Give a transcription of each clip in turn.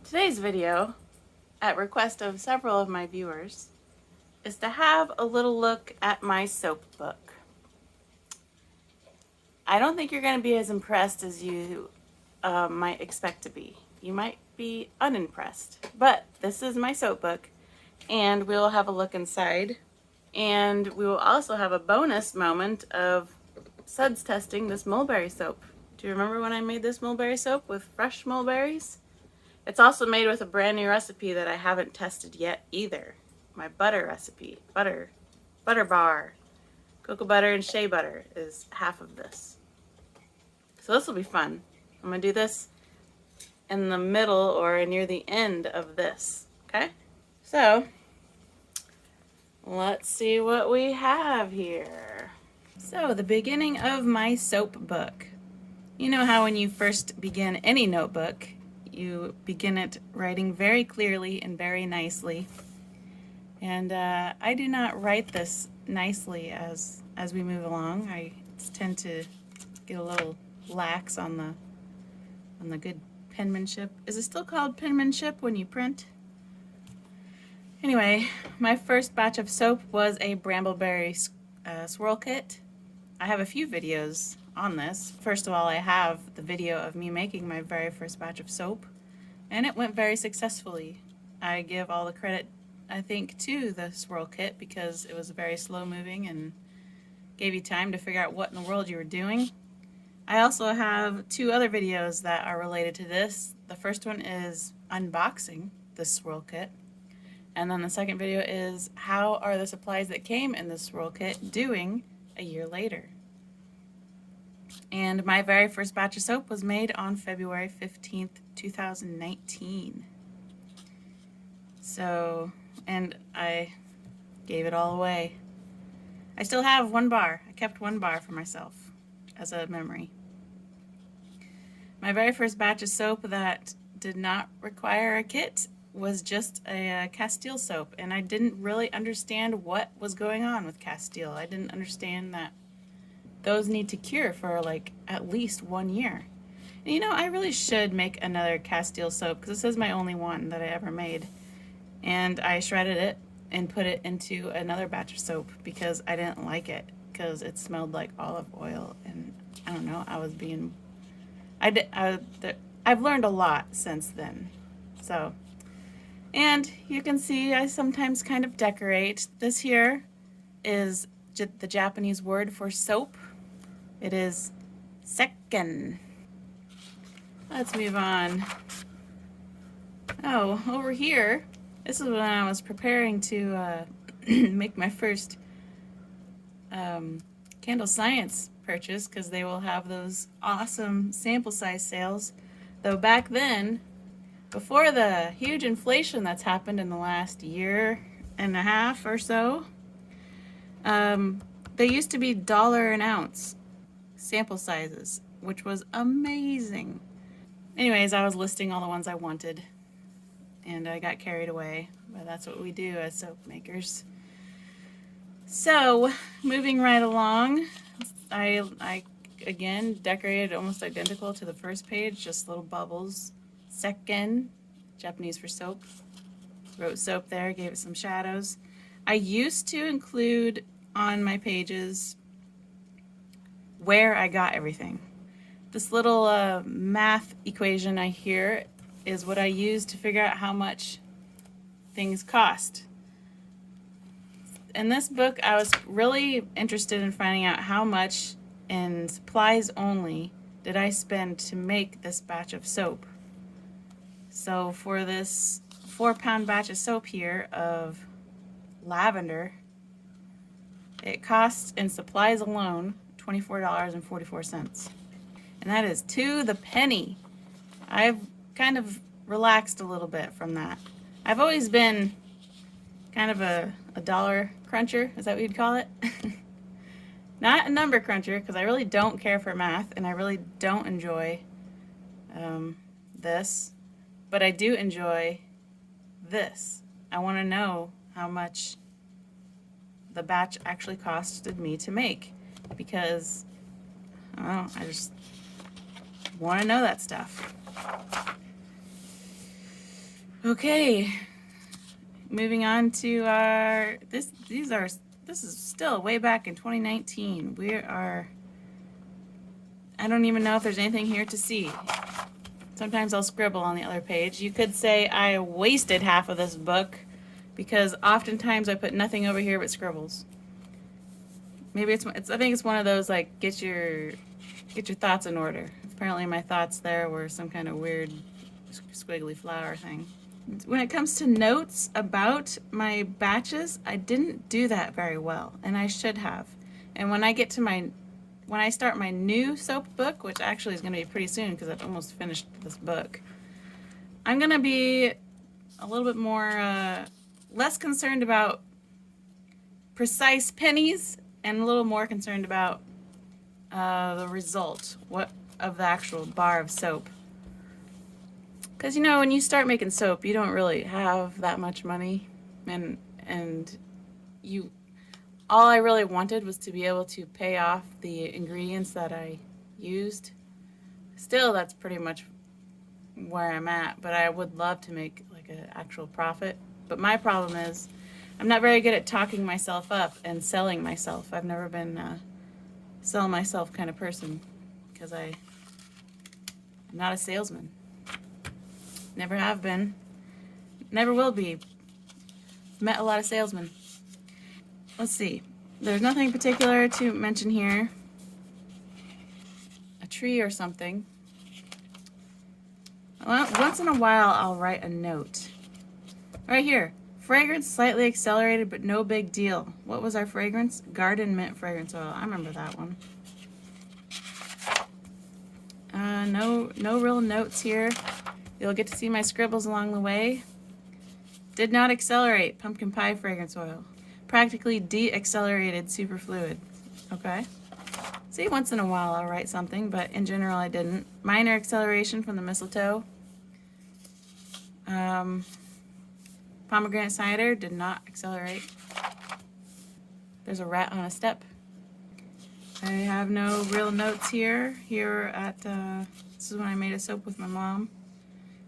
Today's video, at request of several of my viewers, is to have a little look at my soap book. I don't think you're going to be as impressed as you might expect to be. You might be unimpressed, but this is my soap book, and we'll have a look inside, and we will also have a bonus moment of Suds testing this mulberry soap. Do you remember when I made this mulberry soap with fresh mulberries? It's also made with a brand new recipe that I haven't tested yet either. My butter recipe. Butter bar. Cocoa butter and shea butter is half of this. So this will be fun. I'm going to do this in the middle or near the end of this. Okay? So, let's see what we have here. So, the beginning of my soap book. You know how when you first begin any notebook, you begin it writing very clearly and very nicely. And I do not write this nicely as we move along. I tend to get a little lax on the good penmanship. Is it still called penmanship when you print? Anyway, my first batch of soap was a brambleberry swirl kit. I have a few videos on this. First of all, I have the video of me making my very first batch of soap, and it went very successfully. I give all the credit, I think, to the swirl kit because it was very slow moving and gave you time to figure out what in the world you were doing. I also have two other videos that are related to this. The first one is unboxing the swirl kit, and then the second video is how are the supplies that came in the swirl kit doing a year later. And my very first batch of soap was made on February 15th, 2019. So, and I gave it all away. I still have one bar. I kept one bar for myself as a memory. My very first batch of soap that did not require a kit was just a Castile soap, and I didn't really understand what was going on with Castile. I didn't understand that those need to cure for like at least 1 year. And you know, I really should make another Castile soap because this is my only one that I ever made. And I shredded it and put it into another batch of soap because I didn't like it because it smelled like olive oil, and I don't know, I've learned a lot since then. So, and you can see I sometimes kind of decorate. This here is the Japanese word for soap. It is sekken. Let's move on. Oh, over here, this is when I was preparing to make my first Candle Science purchase, because they will have those awesome sample size sales. Though back then, before the huge inflation that's happened in the last year and a half or so, they used to be $1 an ounce sample sizes, which was amazing. Anyways, I was listing all the ones I wanted, and I got carried away, but that's what we do as soap makers. So, moving right along, I again decorated almost identical to the first page, just little bubbles. Sekken, Japanese for soap. Wrote soap there, gave it some shadows. I used to include on my pages where I got everything. This little math equation I hear is what I use to figure out how much things cost. In this book, I was really interested in finding out how much in supplies only did I spend to make this batch of soap. So for this 4-pound batch of soap here of lavender, it costs in supplies alone $24.44. And that is to the penny. I've kind of relaxed a little bit from that. I've always been kind of a dollar cruncher, is that what you'd call it? Not a number cruncher, because I really don't care for math, and I really don't enjoy this, but I do enjoy this. I want to know how much the batch actually costed me to make, because I just want to know that stuff. Okay, moving on to our, this is still way back in 2019. I don't even know if there's anything here to see. Sometimes I'll scribble on the other page. You could say I wasted half of this book because oftentimes I put nothing over here but scribbles. Maybe I think it's one of those, like, get your thoughts in order. Apparently my thoughts there were some kind of weird squiggly flower thing. When it comes to notes about my batches, I didn't do that very well, and I should have. And when I start my new soap book, which actually is going to be pretty soon because I've almost finished this book, I'm going to be a little bit more, less concerned about precise pennies and a little more concerned about the result, of the actual bar of soap. Because, you know, when you start making soap, you don't really have that much money, and all I really wanted was to be able to pay off the ingredients that I used. Still, that's pretty much where I'm at, but I would love to make like an actual profit. But my problem is I'm not very good at talking myself up and selling myself. I've never been a sell myself kind of person because I'm not a salesman. Never have been. Never will be. Met a lot of salesmen. Let's see. There's nothing particular to mention here. A tree or something. Well, once in a while, I'll write a note. Right here. Fragrance slightly accelerated, but no big deal. What was our fragrance? Garden mint fragrance oil. I remember that one. No real notes here. You'll get to see my scribbles along the way. Did not accelerate. Pumpkin pie fragrance oil. Practically de-accelerated superfluid. Okay. See, once in a while I'll write something, but in general I didn't. Minor acceleration from the mistletoe. Pomegranate cider did not accelerate. There's a rat on a step. I have no real notes here. Here at, this is when I made a soap with my mom.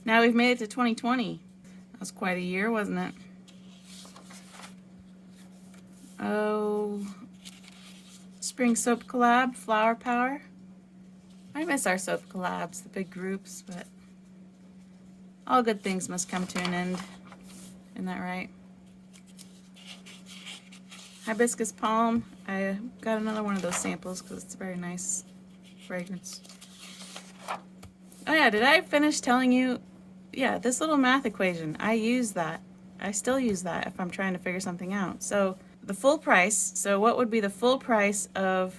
Now we've made it to 2020. That was quite a year, wasn't it? Oh, spring soap collab, flower power. I miss our soap collabs, the big groups, but all good things must come to an end. Isn't that right? Hibiscus palm. I got another one of those samples because it's a very nice fragrance. Oh yeah, did I finish telling you? Yeah, this little math equation, I use that. I still use that if I'm trying to figure something out. So the full price, so what would be the full price of,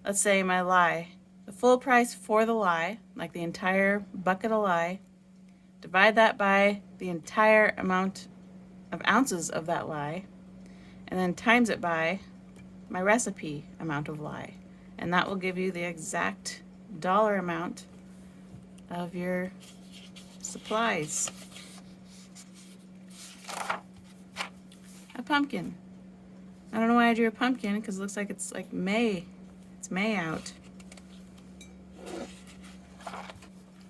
let's say, my lye? The full price for the lye, like the entire bucket of lye, divide that by the entire amount of ounces of that lye, and then times it by my recipe amount of lye. And that will give you the exact dollar amount of your supplies. A pumpkin. I don't know why I drew a pumpkin because it looks like it's like May. It's May out.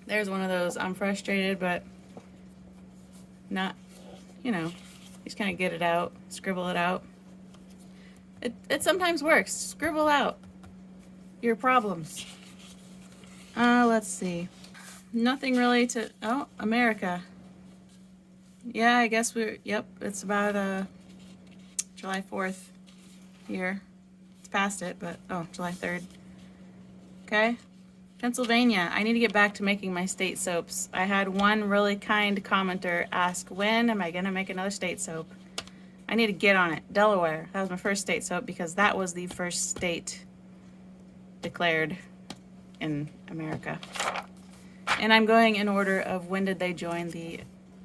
There's one of those. I'm frustrated, but not, you know, just kind of get it out, scribble it out. It sometimes works. Scribble out your problems. Let's see. Nothing really to, oh, America. Yeah, I guess yep, it's about July 4th here. It's past it, but, oh, July 3rd. Okay. Pennsylvania. I need to get back to making my state soaps. I had one really kind commenter ask, when am I going to make another state soap? I need to get on it. Delaware. That was my first state soap because that was the first state declared in America. And I'm going in order of when did they join the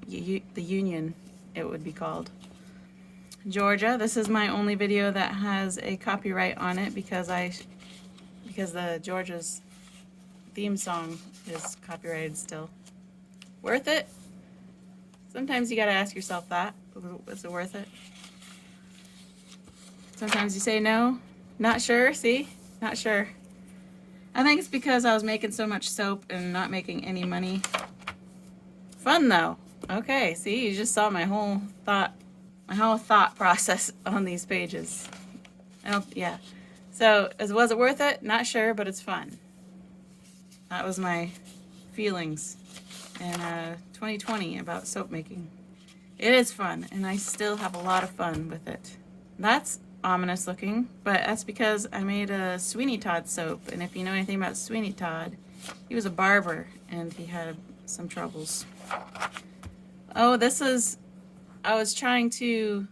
union, it would be called. Georgia. This is my only video that has a copyright on it because the Georgia's theme song is copyrighted still. Worth it? Sometimes you gotta ask yourself that. Is it worth it? Sometimes you say no. Not sure, see? Not sure. I think it's because I was making so much soap and not making any money. Fun though. Okay, see, you just saw my whole thought process on these pages. Yeah. So, was it worth it? Not sure, but it's fun. That was my feelings in 2020 about soap making. It is fun, and I still have a lot of fun with it. That's ominous looking, but that's because I made a Sweeney Todd soap, and if you know anything about Sweeney Todd, he was a barber, and he had some troubles. Oh, I was trying to,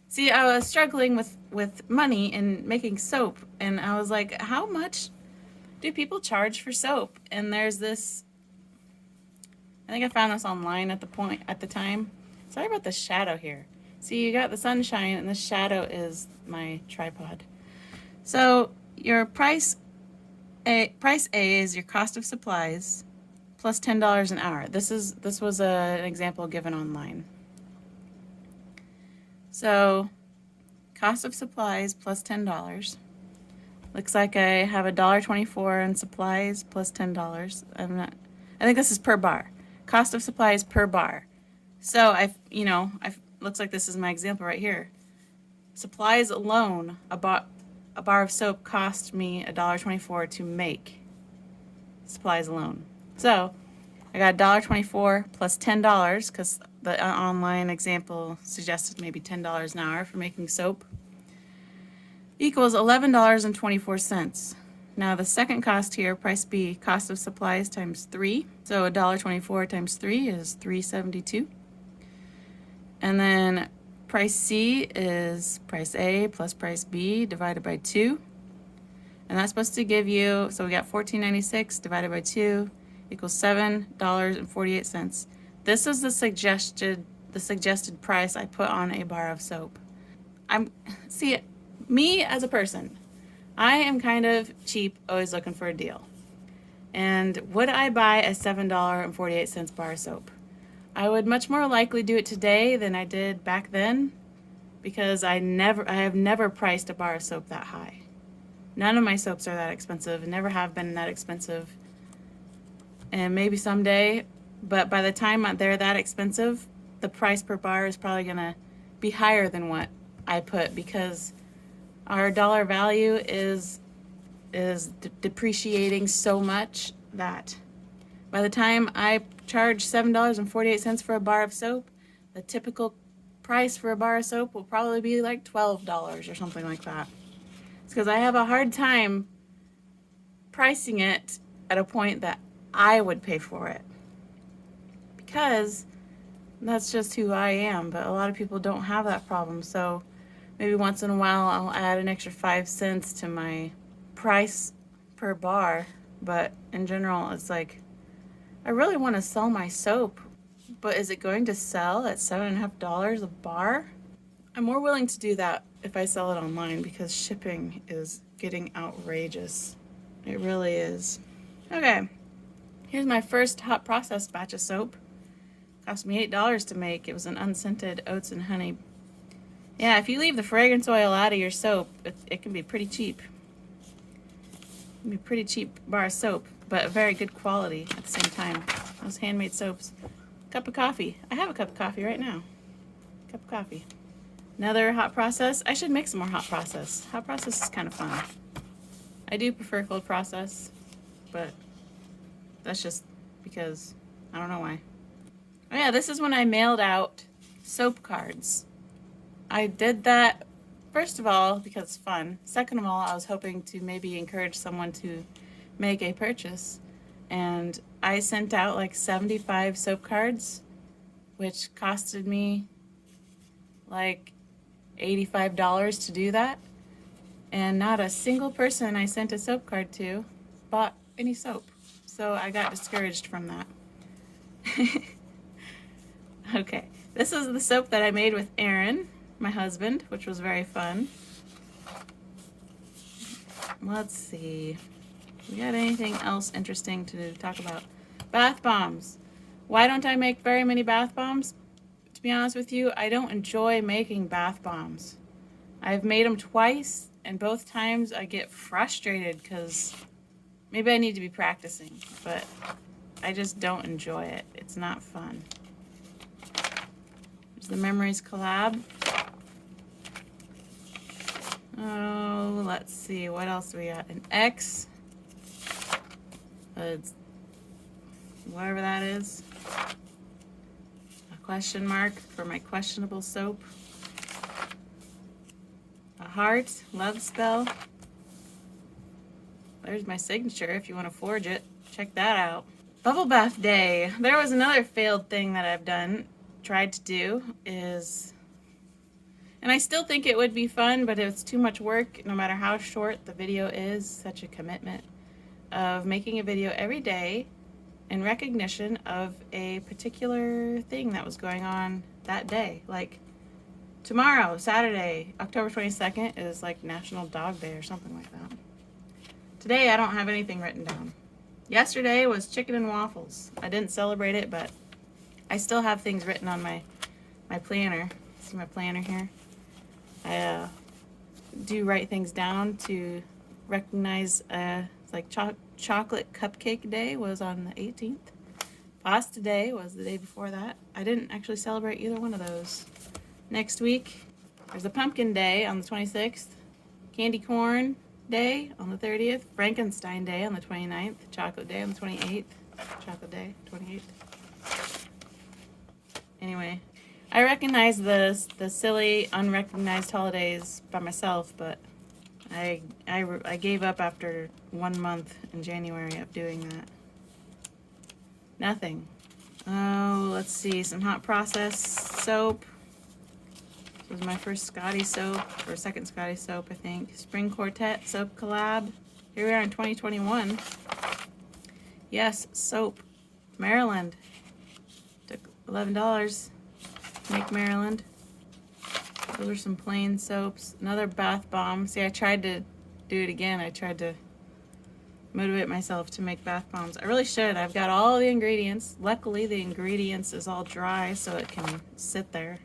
see, I was struggling with money and making soap, and I was like, how much do people charge for soap? And there's this, I think I found this online at the time. Sorry about the shadow here. See, you got the sunshine, and the shadow is my tripod. So your price A is your cost of supplies plus $10 an hour. This was an example given online. So cost of supplies plus $10. Looks like I have $1.24 in supplies plus $10. I think this is per bar. Cost of supplies per bar. So looks like this is my example right here. Supplies alone, a bar of soap cost me $1.24 to make. Supplies alone. So I got $1.24 plus $10 because the online example suggested maybe $10 an hour for making soap. Equals $11.24. Now the second cost here, price B, cost of supplies times 3. So $1.24 times 3 is $3.72. And then price C is price A plus price B divided by 2. And that's supposed to give you, so we got $14.96 divided by 2 equals $7.48. This is the suggested price I put on a bar of soap. Me as a person, I am kind of cheap, always looking for a deal. And would I buy a $7.48 bar of soap? I would much more likely do it today than I did back then, because I have never priced a bar of soap that high. None of my soaps are that expensive, and never have been that expensive. And maybe someday, but by the time they're that expensive, the price per bar is probably gonna be higher than what I put, because our dollar value is depreciating so much that by the time I charge $7.48 for a bar of soap, the typical price for a bar of soap will probably be like $12 or something like that. It's because I have a hard time pricing it at a point that I would pay for it, because that's just who I am. But a lot of people don't have that problem, so maybe once in a while I'll add an extra 5 cents to my price per bar. But in general, it's like, I really want to sell my soap, but is it going to sell at $7.50 a bar? I'm more willing to do that if I sell it online, because shipping is getting outrageous. It really is. Okay, here's my first hot processed batch of soap. Cost me $8 to make. It was an unscented oats and honey. Yeah, if you leave the fragrance oil out of your soap, it can be pretty cheap. It can be pretty cheap bar of soap, but very good quality at the same time. Those handmade soaps. Cup of coffee. I have a cup of coffee right now. Cup of coffee. Another hot process. I should make some more hot process. Hot process is kind of fun. I do prefer cold process, but that's just because I don't know why. Oh yeah, this is when I mailed out soap cards. I did that, first of all, because it's fun. Second of all, I was hoping to maybe encourage someone to make a purchase. And I sent out like 75 soap cards, which costed me like $85 to do that. And not a single person I sent a soap card to bought any soap. So I got discouraged from that. Okay, this is the soap that I made with Aaron, my husband, which was very fun. Let's see. We got anything else interesting to talk about? Bath bombs. Why don't I make very many bath bombs? To be honest with you, I don't enjoy making bath bombs. I've made them twice, and both times I get frustrated because maybe I need to be practicing, but I just don't enjoy it. It's not fun. the Memories collab. Oh, let's see. What else do we got? An X. Whatever that is. A question mark for my questionable soap. A heart. Love spell. There's my signature if you want to forge it. Check that out. Bubble bath day. There was another failed thing that I've tried to do is, and I still think it would be fun, but it's too much work no matter how short the video is. Such a commitment of making a video every day in recognition of a particular thing that was going on that day. Like tomorrow, Saturday, October 22nd is like National Dog Day or something like that. Today I don't have anything written down. Yesterday was chicken and waffles. I didn't celebrate it, but I still have things written on my planner. See my planner here? I do write things down to recognize, like chocolate cupcake day was on the 18th. Pasta day was the day before that. I didn't actually celebrate either one of those. Next week, there's a pumpkin day on the 26th. Candy corn day on the 30th. Frankenstein day on the 29th. Chocolate day on the 28th. Chocolate day, 28th. Anyway, I recognize the silly, unrecognized holidays by myself, but I gave up after 1 month in January of doing that. Nothing. Oh, let's see. Some hot process soap. This was my first Scotty soap, or second Scotty soap, I think. Spring Quartet soap collab. Here we are in 2021. Yes, soap. Maryland. Took $11 to make Maryland. Those are some plain soaps. Another bath bomb. See, I tried to do it again. I tried to motivate myself to make bath bombs. I really should. I've got all the ingredients. Luckily, the ingredients is all dry, so it can sit there.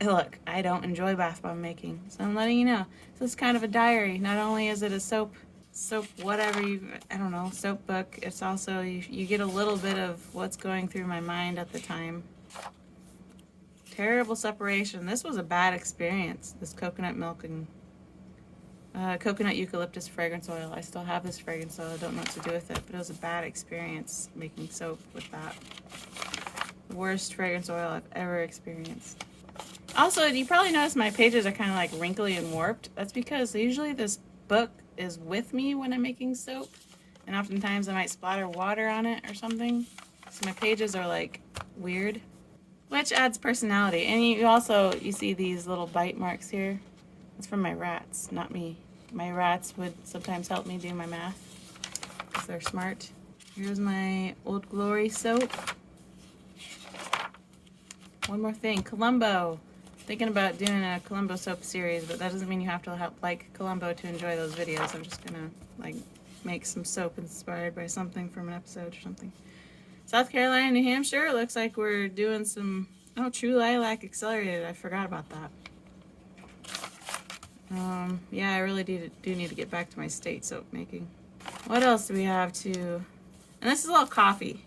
Look, I don't enjoy bath bomb making, so I'm letting you know. So it's kind of a diary. Not only is it a soap whatever I don't know, soap book, it's also, you get a little bit of what's going through my mind at the time. Terrible separation. This was a bad experience, this coconut milk and coconut eucalyptus fragrance oil. I still have this fragrance oil. I don't know what to do with it, but it was a bad experience making soap with that. The worst fragrance oil I've ever experienced. Also, you probably noticed my pages are kind of like wrinkly and warped. That's because usually this book is with me when I'm making soap, and oftentimes I might splatter water on it or something. So my pages are like weird, which adds personality. And you see these little bite marks here. It's from my rats, not me. My rats would sometimes help me do my math because they're smart. Here's my Old Glory soap. One more thing, Colombo. Thinking about doing a Colombo soap series, but that doesn't mean you have to like Colombo to enjoy those videos. I'm just gonna like make some soap inspired by something from an episode or something. South Carolina, New Hampshire. Looks like we're doing some, True Lilac Accelerated. I forgot about that. Yeah, I really do need to get back to my state soap making. What else do we have to, and this is all coffee.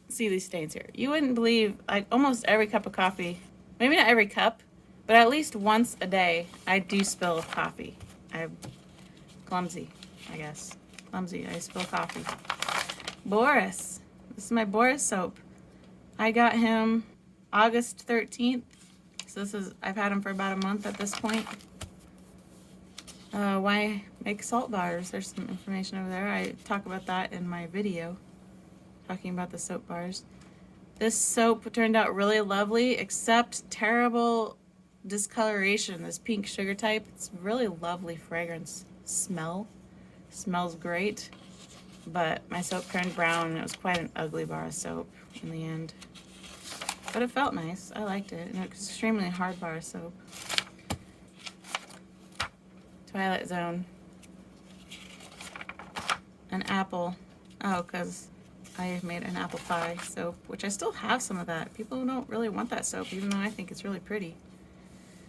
See these stains here. You wouldn't believe, like almost every cup of coffee, maybe not every cup, but at least once a day, I do spill coffee. I'm clumsy, I guess. Clumsy, I spill coffee. Boris. This is my Boris soap. I got him August 13th. So I've had him for about a month at this point. Why make salt bars? There's some information over there. I talk about that in my video, talking about the soap bars. This soap turned out really lovely, except terrible discoloration. This pink sugar type. It's really lovely fragrance. Smells great, but my soap turned brown and it was quite an ugly bar of soap in the end. But it felt nice. I liked it. And it was extremely hard bar of soap. Twilight Zone. An apple. Oh, because I made an apple pie soap, which I still have some of that. People don't really want that soap, even though I think it's really pretty.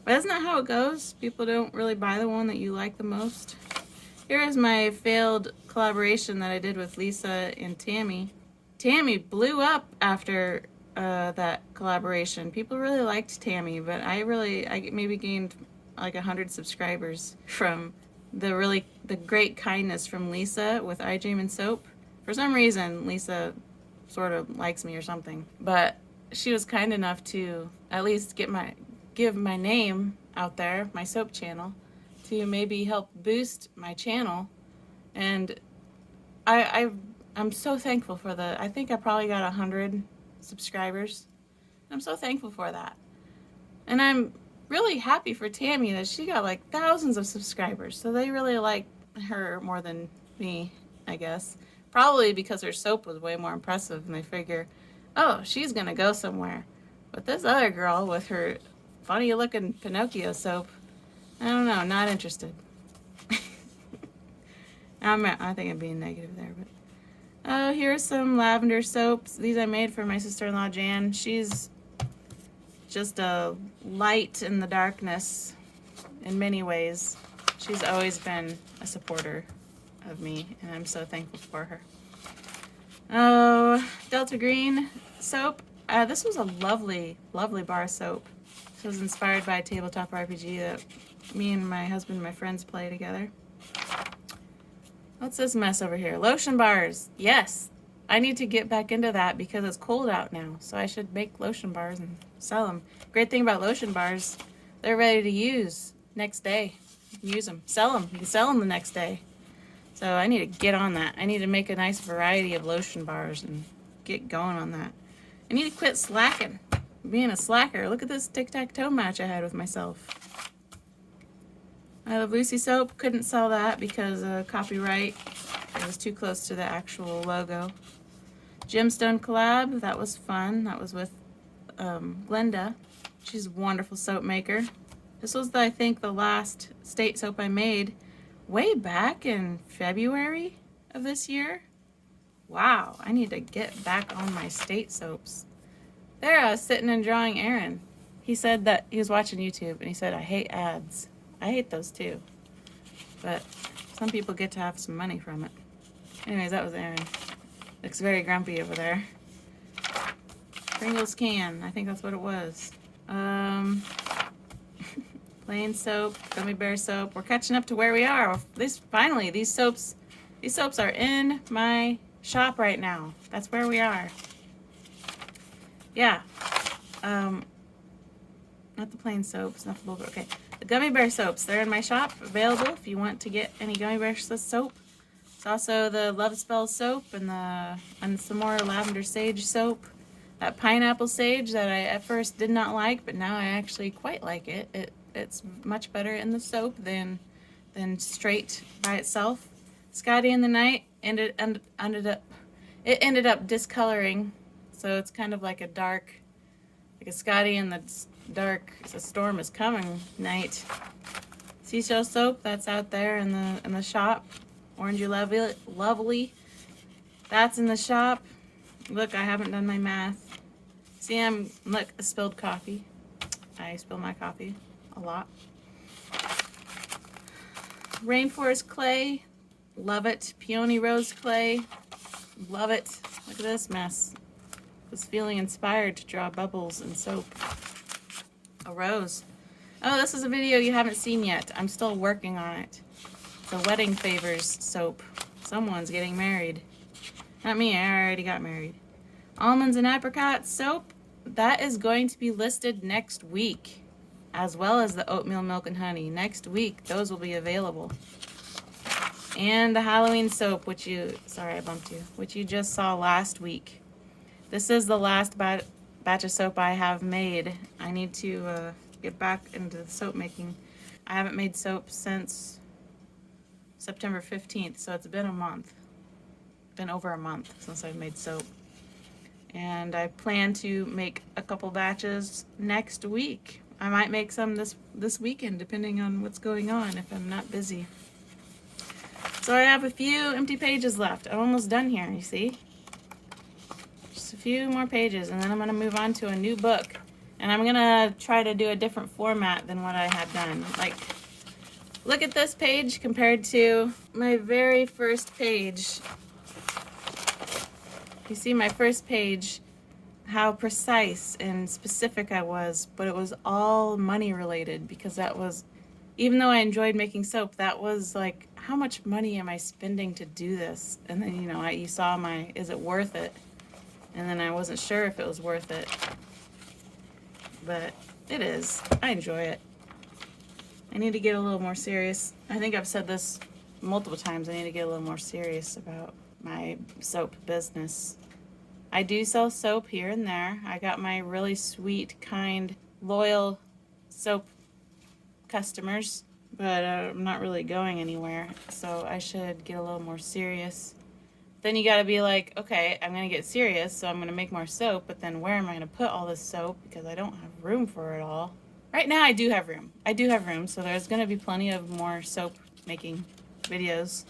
But isn't that how it goes? People don't really buy the one that you like the most. Here is my failed collaboration that I did with Lisa and Tammy. Tammy blew up after that collaboration. People really liked Tammy, but I maybe gained like 100 subscribers from the great kindness from Lisa with Eye Dream and Soap. For some reason, Lisa sort of likes me or something, but she was kind enough to at least give my name out there, my soap channel, to maybe help boost my channel. And I'm so thankful for I think I probably got 100 subscribers. I'm so thankful for that. And I'm really happy for Tammy that she got like thousands of subscribers. So they really like her more than me, I guess. Probably because her soap was way more impressive and they figure, oh, she's gonna go somewhere. But this other girl with her funny looking Pinocchio soap, I don't know, not interested. I think I'm being negative there, but oh, here's some lavender soaps. These I made for my sister-in-law Jan. She's just a light in the darkness in many ways. She's always been a supporter of me, and I'm so thankful for her. Oh, Delta Green soap. This was a lovely, lovely bar soap. This was inspired by a tabletop RPG that me and my husband and my friends play together. What's this mess over here? Lotion bars. Yes, I need to get back into that because it's cold out now. So I should make lotion bars and sell them. Great thing about lotion bars, they're ready to use next day. You can use them, sell them. You can sell them the next day. So I need to get on that. I need to make a nice variety of lotion bars and get going on that. I need to quit slacking. Being a slacker. Look at this tic-tac-toe match I had with myself. I love Lucy soap. Couldn't sell that because of copyright. It was too close to the actual logo. Gemstone collab. That was fun. That was with Glenda. She's a wonderful soap maker. This was, I think, the last state soap I made way back in February of this year. Wow, I need to get back on my state soaps. There I was sitting and drawing Aaron. He said that he was watching YouTube and he said, I hate ads. I hate those too. But some people get to have some money from it. Anyways, that was Aaron. Looks very grumpy over there. Pringles can. I think that's what it was. Plain soap, gummy bear soap. We're catching up to where we are. Finally, these soaps are in my shop right now. That's where we are. Yeah. Not the plain soaps, not the Mulberry. Okay. The gummy bear soaps, they're in my shop, available if you want to get any gummy bear soap. It's also the Love Spell soap and some more lavender sage soap. That pineapple sage that I at first did not like, but now I actually quite like it. It's much better in the soap than straight by itself. Scotty in the Night ended up discoloring, so it's kind of like a Scotty in the dark, the storm is coming night. Seashell soap, that's out there in the shop. Orangey Lovely, that's in the shop. Look, I haven't done my math. See, look, I spilled coffee. I spill my coffee a lot. Rainforest clay, love it. Peony rose clay, love it. Look at this mess. Was feeling inspired to draw bubbles and soap. A rose. Oh, this is a video you haven't seen yet. I'm still working on it. It's a wedding favors soap. Someone's getting married. Not me, I already got married. Almonds and apricot soap. That is going to be listed next week, as well as the oatmeal milk and honey. Next week, those will be available. And the Halloween soap, which you just saw last week. This is the last batch of soap I have made. I need to get back into soap making. I haven't made soap since September 15th, so it's been a month. Been over a month since I've made soap. And I plan to make a couple batches next week. I might make some this weekend, depending on what's going on, if I'm not busy. So I have a few empty pages left. I'm almost done here, you see? Just a few more pages, and then I'm going to move on to a new book. And I'm going to try to do a different format than what I had done. Like, look at this page compared to my very first page. You see my first page how precise and specific I was, but it was all money related because that was, even though I enjoyed making soap, that was like, how much money am I spending to do this? And then, you saw my, is it worth it? And then I wasn't sure if it was worth it, but it is. I enjoy it. I need to get a little more serious. I think I've said this multiple times. I need to get a little more serious about my soap business. I do sell soap here and there. I got my really sweet, kind, loyal soap customers, but I'm not really going anywhere, so I should get a little more serious. Then you gotta be like, okay, I'm gonna get serious, so I'm gonna make more soap, but then where am I gonna put all this soap? Because I don't have room for it all. Right now I do have room. So there's gonna be plenty of more soap making videos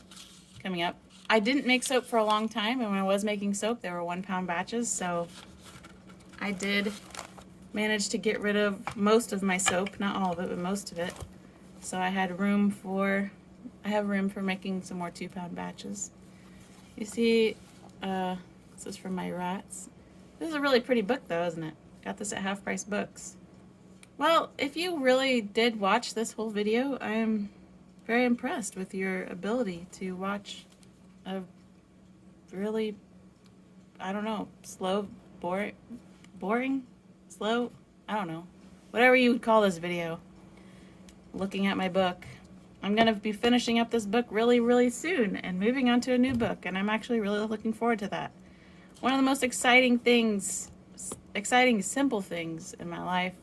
coming up. I didn't make soap for a long time, and when I was making soap, they were 1 pound batches, so I did manage to get rid of most of my soap, not all of it, but most of it. So I have room for making some more 2 pound batches. You see, this is from my rats. This is a really pretty book though, isn't it? Got this at Half Price Books. Well, if you really did watch this whole video, I am very impressed with your ability to watch a really, I don't know, slow, boring, slow, I don't know, whatever you would call this video, looking at my book. I'm going to be finishing up this book really, really soon and moving on to a new book, and I'm actually really looking forward to that. One of the most exciting, simple things in my life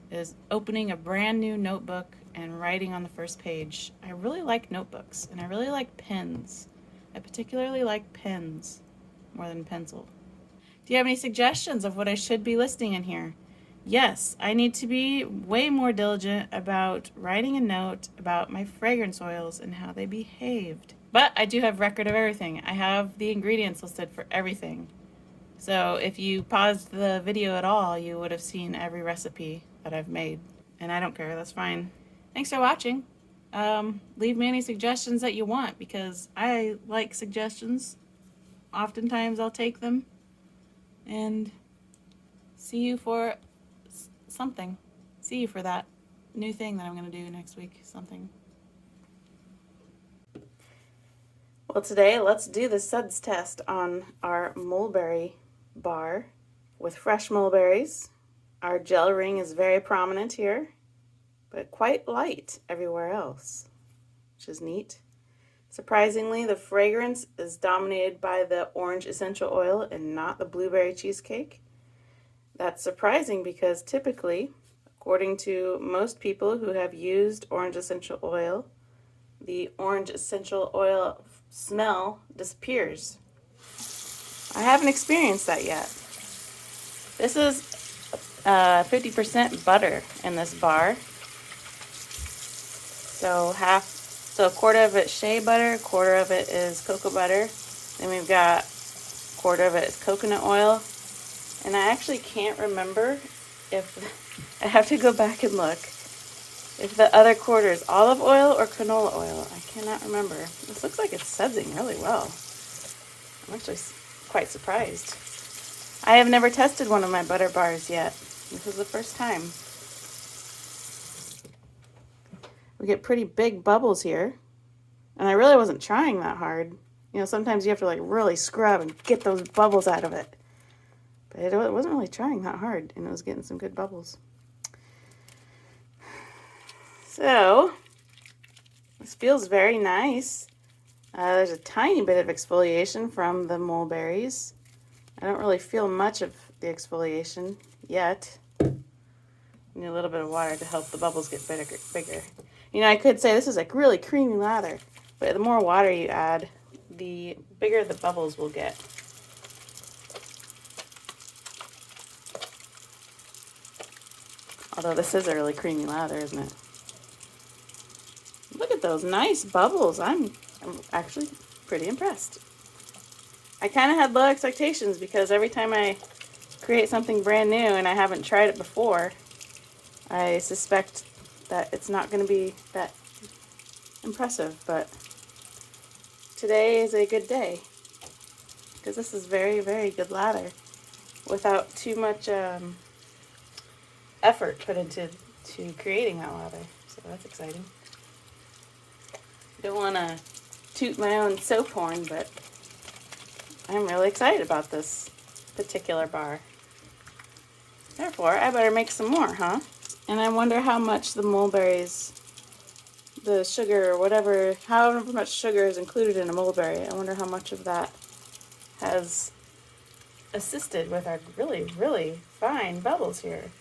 is opening a brand new notebook and writing on the first page. I really like notebooks, and I really like pens. I particularly like pens more than pencil. Do you have any suggestions of what I should be listing in here? Yes, I need to be way more diligent about writing a note about my fragrance oils and how they behaved. But I do have record of everything. I have the ingredients listed for everything. So if you paused the video at all, you would have seen every recipe that I've made. And I don't care, that's fine. Thanks for watching. Leave me any suggestions that you want, because I like suggestions. Oftentimes I'll take them. And see you for something. See you for that new thing that I'm going to do next week. Something. Well, today let's do the Suds test on our Mulberry bar with fresh mulberries. Our gel ring is very prominent here, but quite light everywhere else, which is neat. Surprisingly, the fragrance is dominated by the orange essential oil and not the blueberry cheesecake. That's surprising because typically, according to most people who have used orange essential oil, the orange essential oil smell disappears. I haven't experienced that yet. This is 50% butter in this bar. So a quarter of it shea butter, a quarter of it is cocoa butter. Then we've got a quarter of it is coconut oil. And I actually can't remember if, I have to go back and look, if the other quarter is olive oil or canola oil. I cannot remember. This looks like it's sudsing really well. I'm actually quite surprised. I have never tested one of my butter bars yet. This is the first time. We get pretty big bubbles here. And I really wasn't trying that hard. You know, sometimes you have to like really scrub and get those bubbles out of it. But it wasn't really trying that hard, and it was getting some good bubbles. So, this feels very nice. There's a tiny bit of exfoliation from the mulberries. I don't really feel much of the exfoliation yet. Need a little bit of water to help the bubbles get bigger. You know, I could say this is like really creamy lather, but the more water you add, the bigger the bubbles will get. Although this is a really creamy lather, isn't it? Look at those nice bubbles. I'm actually pretty impressed. I kind of had low expectations because every time I create something brand new and I haven't tried it before, I suspect that it's not going to be that impressive. But today is a good day because this is very, very good lather. without too much effort put into creating that lather. So that's exciting. I don't want to toot my own soap horn, but I'm really excited about this particular bar. Therefore, I better make some more, huh? And I wonder how much the mulberries, the sugar, or whatever, however much sugar is included in a mulberry, I wonder how much of that has assisted with our really, really fine bubbles here.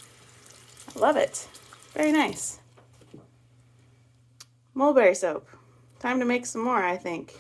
I love it. Very nice. Mulberry soap. Time to make some more, I think.